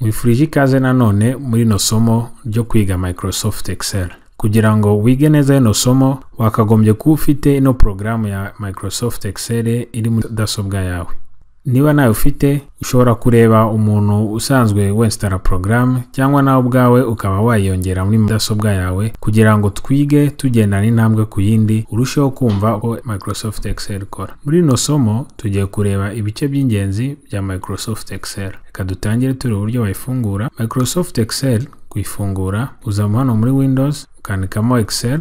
Mwifurije ikaze nanone muri no somo ryo kwiga Microsoft Excel. Kugira ngo wige neza ino somo wakagombye kuba ufite ino programu ya Microsoft Excel iri muri mudasobwa yawe. Niba nawe ufite, ushobora kureba umuntu usanzwe winstara program cyangwa nawe ubwawe ukaba wayongera muri mudasobwa yawe kugira ngo twige tugendana intambwe ku yindi urusheho kumva uko Microsoft Excel ikora. Muri ino somo tugiye kureba ibice by'ingenzi bya Microsoft Excel. Reka dutangire turi uburyo bayifungura. Microsoft Excel kuyifungura uza hano muri Windows ukandikamo Excel,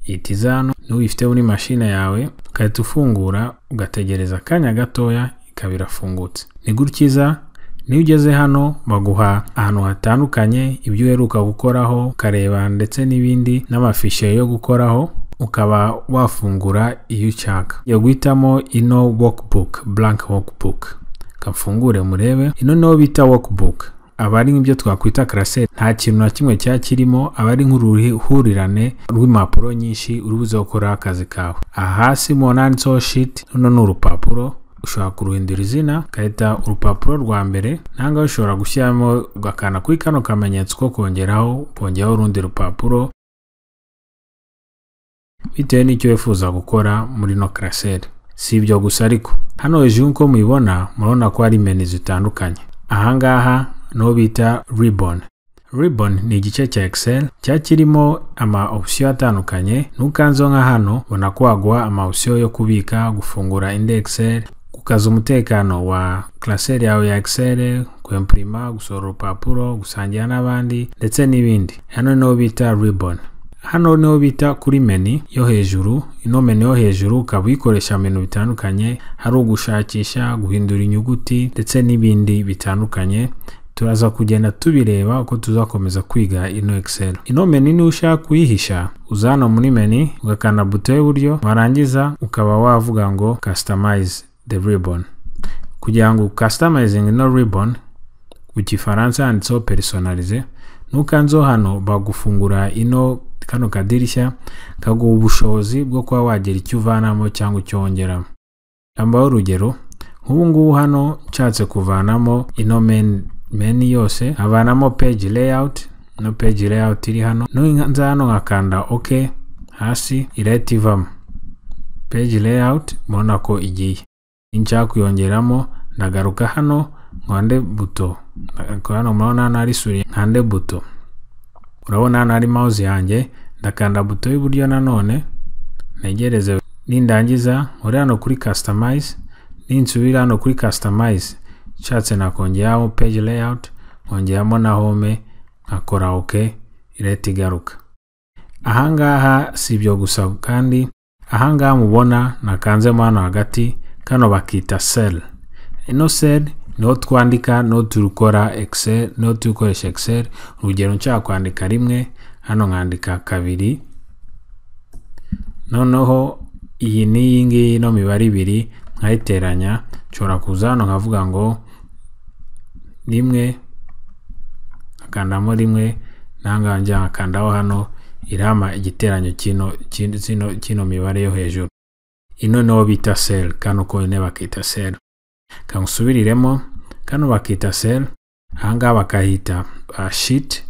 ihita hano n'uyifite muri machine yawe ukahita ufungura ugategereza akanya gatoya ikaba irafungutse. Ni gutyiza niyo ugeze hano baguha ahantu hatandukanye ibyo uheruka gukoraho ukareba ndetse n'ibindi n'amafishe yo gukoraho ukaba wafungura iyo ushaka. Yo guhitamo ino workbook, blank workbook. Kafungure murebe ino no bita workbook. Abari nk'ibyo twakwita classe nta kintu na kimwe cyakirimo, abari nk'uruhurirane rw'impapuro nyinshi urubuze gukora akazi kawe. Hasi mu handitseho sheet no n'urupapuro ushobora kuruhindura izina kahita urupapuro rwa mbere, nanga ushobora gushyiramo ugakana kuri kano kamenyetso ko kongeraho urundi rupapuro bitewe n'icyo wifuza gukora muri no classe. Si ibyo gusa ariko hano hejuru uko mubibona murabona ko hari menu zitandukanye. Ahangaha no bita ribbon. Ribbon ni igice cya Excel cyakirimo ama option atandukanye. Nukanzo nka hano ubona ko waguha ama option yo kubika, gufungura index, gukaza umutekano wa classe yawe ya Excel, kwimprima, gusohora urupapuro, gusangira n'abandi ndetse n'ibindi. Hano no bita ribbon. Hano no bita kuri menu yo hejuru. Ino menu yo hejuru ukaba uyikoresha menu bitandukanye, hari ugushakisha, guhindura inyuguti ndetse n'ibindi bitandukanye. Turaza kugenda tubireba uko tuzakomeza kwiga ino Excel. Ino menu ni ushaka kuyihisha uzana muri menu ugakanda buto y'uburyo, warangiza ukaba wavuga ngo customize the ribbon. Kugira ngo customizing ino ribbon ku Gifaransa handitseho personalize, nukanzo hano bagufungura ino kano kadirishya kaguha ubushobozi bwo kuba wagira icyo uvanamo cyangwa icyo wongeramo. Ambaho urugero nk'ubu ngubu hano nshatse kuvanamo ino menu yose avanamo page layout. No page layout iri hano nza hano ngakanda OK, hasi irahita ivamo page layout. Mubona ko igiye. Nshaka kuyongeramo ndagaruka hano nkande buto, hano mubona hano ari suri nkande buto. Urabona hano ari mouse yanjye, ndakanda buto y'uburyo nanone negereze. Nindangiza uri hano kuri customize, ninsubira hano kuri customize nshatse nakongeraho page layout, nkongeramo na home nkakora OK, irahita igaruka. Ahangaha si ibyo gusa kandi ahangaha mubona nakanzemo hano hagati kano bakita cell. Ino cell no twandika no turukora Excel, no tukoresha Excel. Urugero nshaka kwandika rimwe hano nkandika kabiri, noneho iyi ni ngiyi no mibare ibiri nkayiteranya. Nshobora kuza hano nkavuga ngo rimwe, akandamo rimwe, nanga njya nkakandaho hano irama igiteranyo kino mibare yo hejuru. Ino no bita cell, kano ko ine bakita cell. Kansubiriremo kano bakita cell, ahangaha bakahita sheet,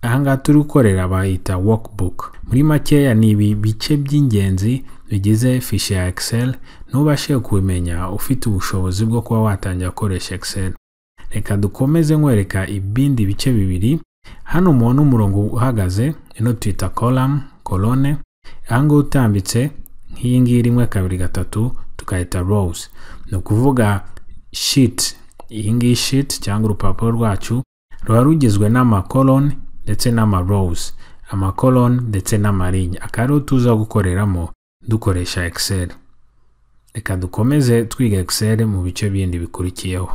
ahangaha turi gukorera bahita workbook. Muri makeya ni ibi bice by'ingenzi bigize fiche ya Excel. Nubashe kubimenya ufite ubushobozi bwo kuba watangira gukoresha Excel. Reka dukomeze nkwereka ibindi bice bibiri. Hano umuntu umurongo uhagaze ino twita column, colonne. Ahangaha utambitse nk'iyi ngiyi rimwe kabiri gatatu tukahita rows. No kuvuga sheet, iyi ngiyi sheet cyangwa urupapuro rwacu ruba rugizwe n'ama colonne ndetse n'ama rows, ama colonne ndetse n'amarinya. Akaro tuza gukoreramo dukoresha Excel. Reka dukomeze twiga Excel mu bice bindi bikurikiyeho.